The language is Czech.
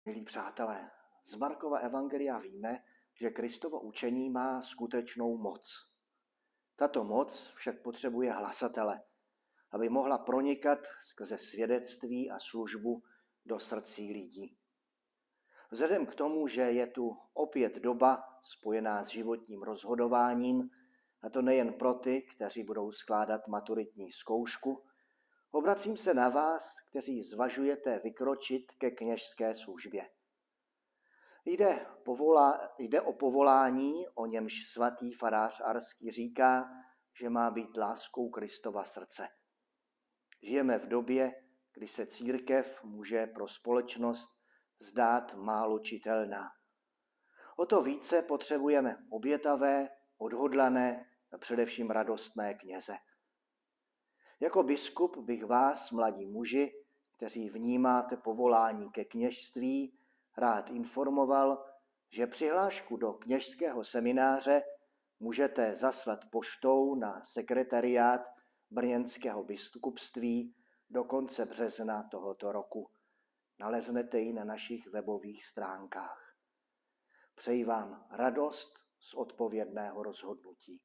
Milí přátelé, z Markova evangelia víme, že Kristovo učení má skutečnou moc. Tato moc však potřebuje hlasatele, aby mohla pronikat skrze svědectví a službu do srdcí lidí. Vzhledem k tomu, že je tu opět doba spojená s životním rozhodováním, a to nejen pro ty, kteří budou skládat maturitní zkoušku, obracím se na vás, kteří zvažujete vykročit ke kněžské službě. Jde o povolání, o němž svatý farář Arský říká, že má být láskou Kristova srdce. Žijeme v době, kdy se církev může pro společnost zdát málo čitelná. O to více potřebujeme obětavé, odhodlané a především radostné kněze. Jako biskup bych vás, mladí muži, kteří vnímáte povolání ke kněžství, rád informoval, že přihlášku do kněžského semináře můžete zaslat poštou na sekretariát brněnského biskupství do konce března tohoto roku. Naleznete ji na našich webových stránkách. Přeji vám radost z odpovědného rozhodnutí.